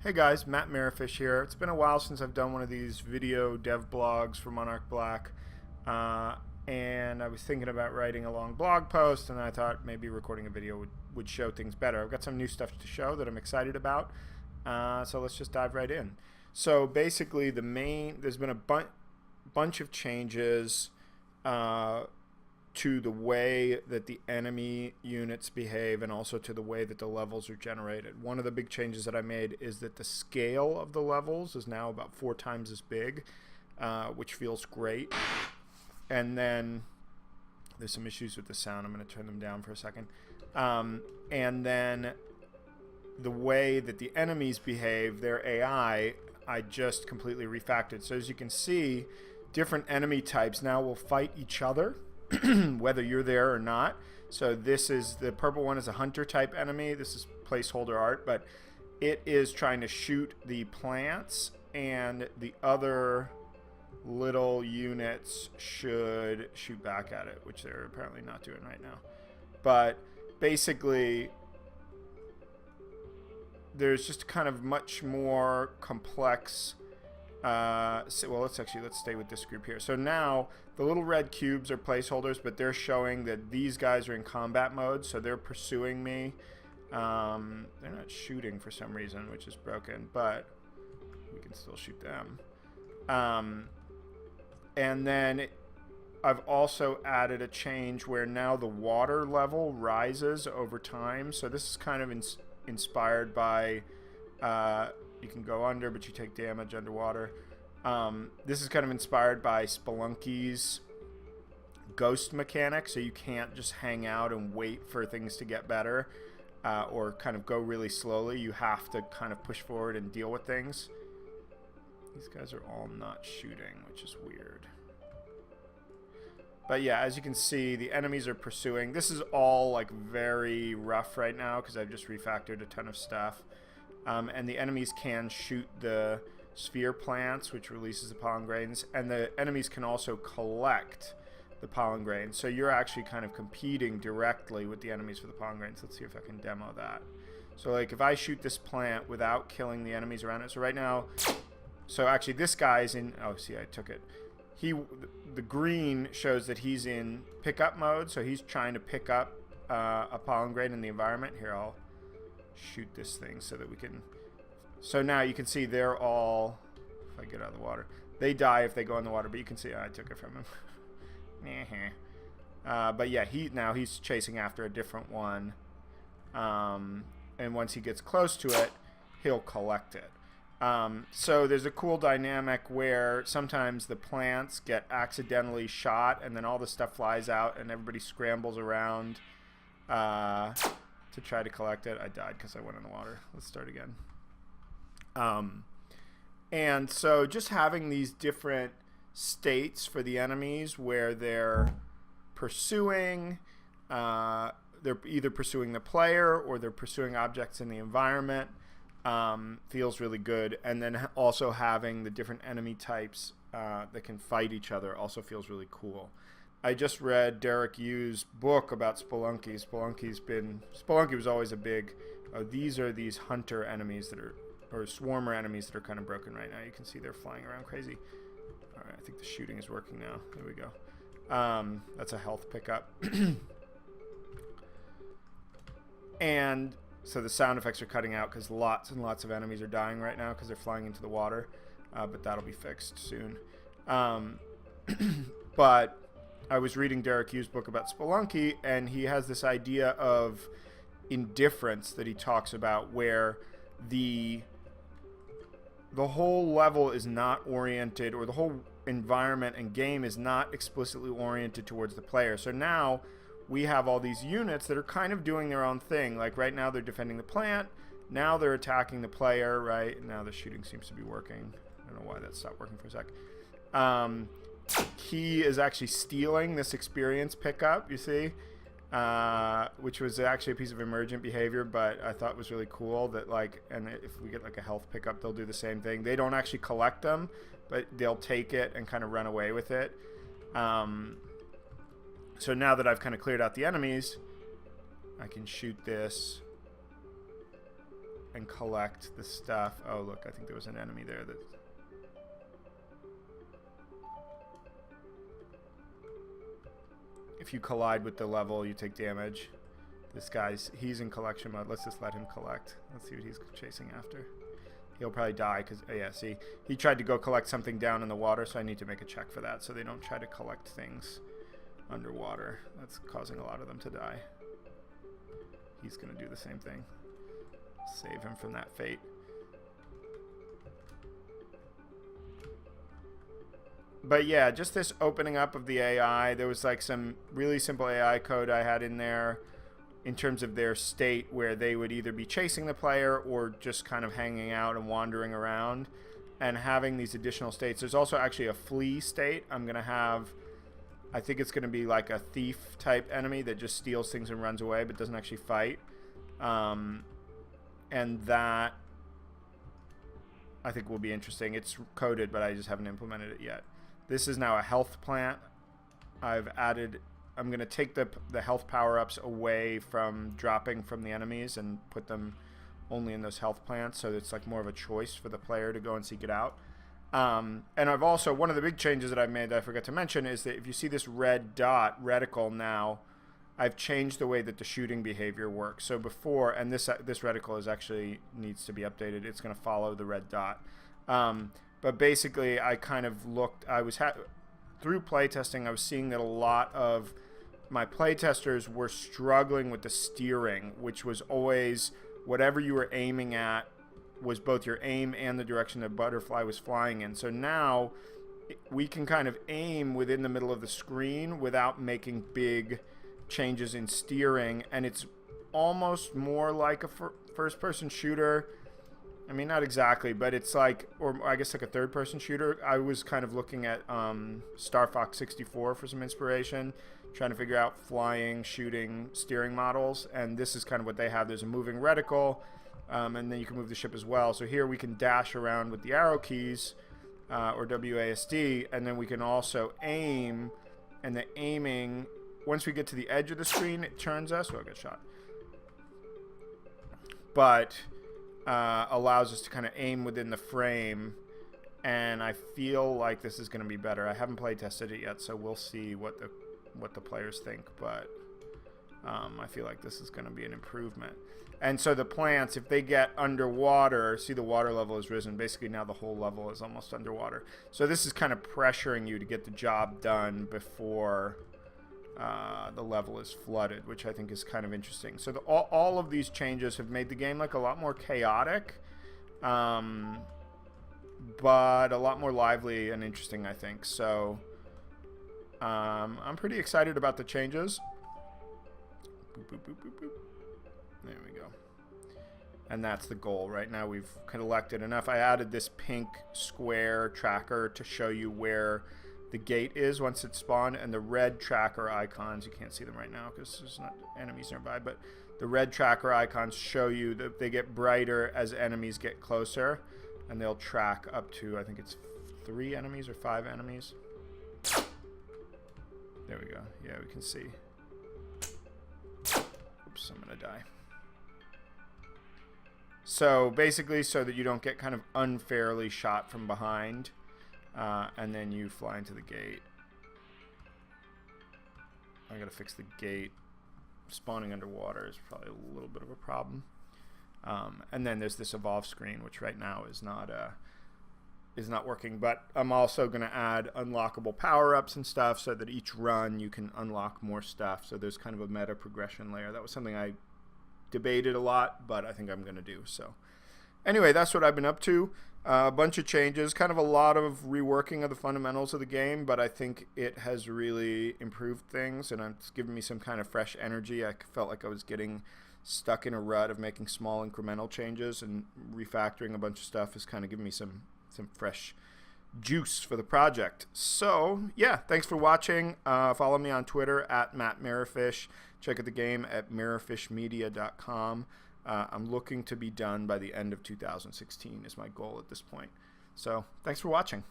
Hey guys, Matt Marafish here. It's been a while since I've done one of these video dev blogs for Monarch Black, uh, and I was thinking about writing a long blog post, and I thought maybe recording a video would show things better. I've got some new stuff to show that I'm excited about, so let's just dive right in. So basically, there's been a bunch of changes to the way that the enemy units behave and also to the way that the levels are generated. One of the big changes that I made is that the scale of the levels is now about 4 times as big, which feels great. And then there's some issues with the sound. I'm going to turn them down for a second. And then the way that the enemies behave, their AI, I just completely refactored. So as you can see, different enemy types now will fight each other whether you're there or not. So this is, the purple one is a hunter type enemy. This is placeholder art, but it is trying to shoot the plants, and the other little units should shoot back at it, which they're apparently not doing right now. But basically, there's just kind of much more complex. Well, let's stay with this group here. So now the little red cubes are placeholders, but they're showing that these guys are in combat mode, so they're pursuing me. They're not shooting for some reason, which is broken, but we can still shoot them. And then I've also added a change where now the water level rises over time. So this is kind of inspired by you can go under, but you take damage underwater. This is kind of inspired by Spelunky's ghost mechanic, so you can't just hang out and wait for things to get better or kind of go really slowly. You have to kind of push forward and deal with things. These guys are all not shooting, which is weird. But yeah, as you can see, the enemies are pursuing. This is all like very rough right now because I've just refactored a ton of stuff. And the enemies can shoot the sphere plants, which releases the pollen grains, and the enemies can also collect the pollen grains. So you're actually kind of competing directly with the enemies for the pollen grains. Let's see if I can demo that. So like if I shoot this plant without killing the enemies around it. So right now, so actually this guy's in, oh, see, I took it. The green shows that he's in pickup mode, so he's trying to pick up a pollen grain in the environment. Here, I'll shoot this thing so that we can. So now you can see they're all, if I get out of the water, they die if they go in the water, but you can see, oh, I took it from him. But yeah, he's chasing after a different one, and once he gets close to it, he'll collect it. So there's a cool dynamic where sometimes the plants get accidentally shot and then all the stuff flies out and everybody scrambles around to try to collect it. I died because I went in the water. Let's start again. And so just having these different states for the enemies where they're pursuing, they're either pursuing the player or they're pursuing objects in the environment, feels really good. And then also having the different enemy types that can fight each other also feels really cool. I just read Derek Yu's book about Spelunky. Spelunky was always a big, these are these hunter enemies that are, or swarmer enemies that are kind of broken right now. You can see they're flying around crazy. All right, I think the shooting is working now. There we go. That's a health pickup. And so the sound effects are cutting out because lots and lots of enemies are dying right now because they're flying into the water. But that'll be fixed soon. But I was reading Derek Yu's book about Spelunky, and he has this idea of indifference that he talks about where the whole level is not oriented, or the whole environment and game is not explicitly oriented towards the player. So now we have all these units that are kind of doing their own thing. Like right now they're defending the plant, now they're attacking the player, right? Now the shooting seems to be working. I don't know why that stopped working for a sec. He is actually stealing this experience pickup, you see, which was actually a piece of emergent behavior, but I thought was really cool that, like, and if we get like a health pickup, they'll do the same thing. They don't actually collect them, but they'll take it and kind of run away with it. So now that I've kind of cleared out the enemies, I can shoot this and collect the stuff. Oh, look, I think there was an enemy there that... If you collide with the level, you take damage. This guy's, he's in collection mode. Let's just let him collect. Let's see what he's chasing after. He'll probably die because, oh yeah, see, he tried to go collect something down in the water, so I need to make a check for that so they don't try to collect things underwater. That's causing a lot of them to die. He's going to do the same thing. Save him from that fate. But yeah, just this opening up of the AI. There was like some really simple AI code I had in there in terms of their state, where they would either be chasing the player or just kind of hanging out and wandering around and having these additional states. There's also actually a flee state. I'm going to have, I think it's going to be like a thief type enemy that just steals things and runs away but doesn't actually fight. And that I think will be interesting. It's coded, but I just haven't implemented it yet. This is now a health plant. I've added, I'm going to take the health power-ups away from dropping from the enemies and put them only in those health plants, so it's like more of a choice for the player to go and seek it out. And I've also, one of the big changes that I've made that I forgot to mention is that if you see this red dot reticle now, I've changed the way that the shooting behavior works. So before, and this reticle is actually needs to be updated, it's going to follow the red dot. But basically, I kind of looked, through playtesting, I was seeing that a lot of my playtesters were struggling with the steering, which was always whatever you were aiming at was both your aim and the direction the butterfly was flying in. So now we can kind of aim within the middle of the screen without making big changes in steering, and it's almost more like a first-person shooter. I mean, not exactly, but it's like, or I guess like a third-person shooter. I was kind of looking at Star Fox 64 for some inspiration, trying to figure out flying, shooting, steering models, and this is kind of what they have. There's a moving reticle, and then you can move the ship as well. So here we can dash around with the arrow keys, or WASD, and then we can also aim, and the aiming, once we get to the edge of the screen, it turns us. Oh, I got shot. But allows us to kind of aim within the frame, and I feel like this is going to be better. I haven't play tested it yet, so we'll see what the players think, but I feel like this is going to be an improvement. And so the plants, if they get underwater, see the water level has risen. Basically now the whole level is almost underwater. So this is kind of pressuring you to get the job done before the level is flooded, which I think is kind of interesting. So all of these changes have made the game like a lot more chaotic, but a lot more lively and interesting, I think. So I'm pretty excited about the changes. Boop, boop, boop, boop, boop. There we go. And that's the goal. Right now we've collected enough. I added this pink square tracker to show you where the gate is once it's spawned, and the red tracker icons, you can't see them right now because there's not enemies nearby, but the red tracker icons show you that they get brighter as enemies get closer, and they'll track up to, I think it's 3 enemies or 5 enemies. There we go. Yeah, we can see. Oops, I'm gonna die. So basically, so that you don't get kind of unfairly shot from behind, and then you fly into the gate. I gotta fix the gate. Spawning underwater is probably a little bit of a problem. And then there's this evolve screen, which right now is not working. But I'm also gonna add unlockable power-ups and stuff, so that each run you can unlock more stuff. So there's kind of a meta progression layer. That was something I debated a lot, but I think I'm gonna do. So anyway, that's what I've been up to. A bunch of changes, kind of a lot of reworking of the fundamentals of the game, but I think it has really improved things, and it's given me some kind of fresh energy. I felt like I was getting stuck in a rut of making small incremental changes, and refactoring a bunch of stuff has kind of given me some fresh juice for the project. So yeah, thanks for watching. Follow me on Twitter at MattMirrorfish. Check out the game at mirrorfishmedia.com. I'm looking to be done by the end of 2016 is my goal at this point. So thanks for watching.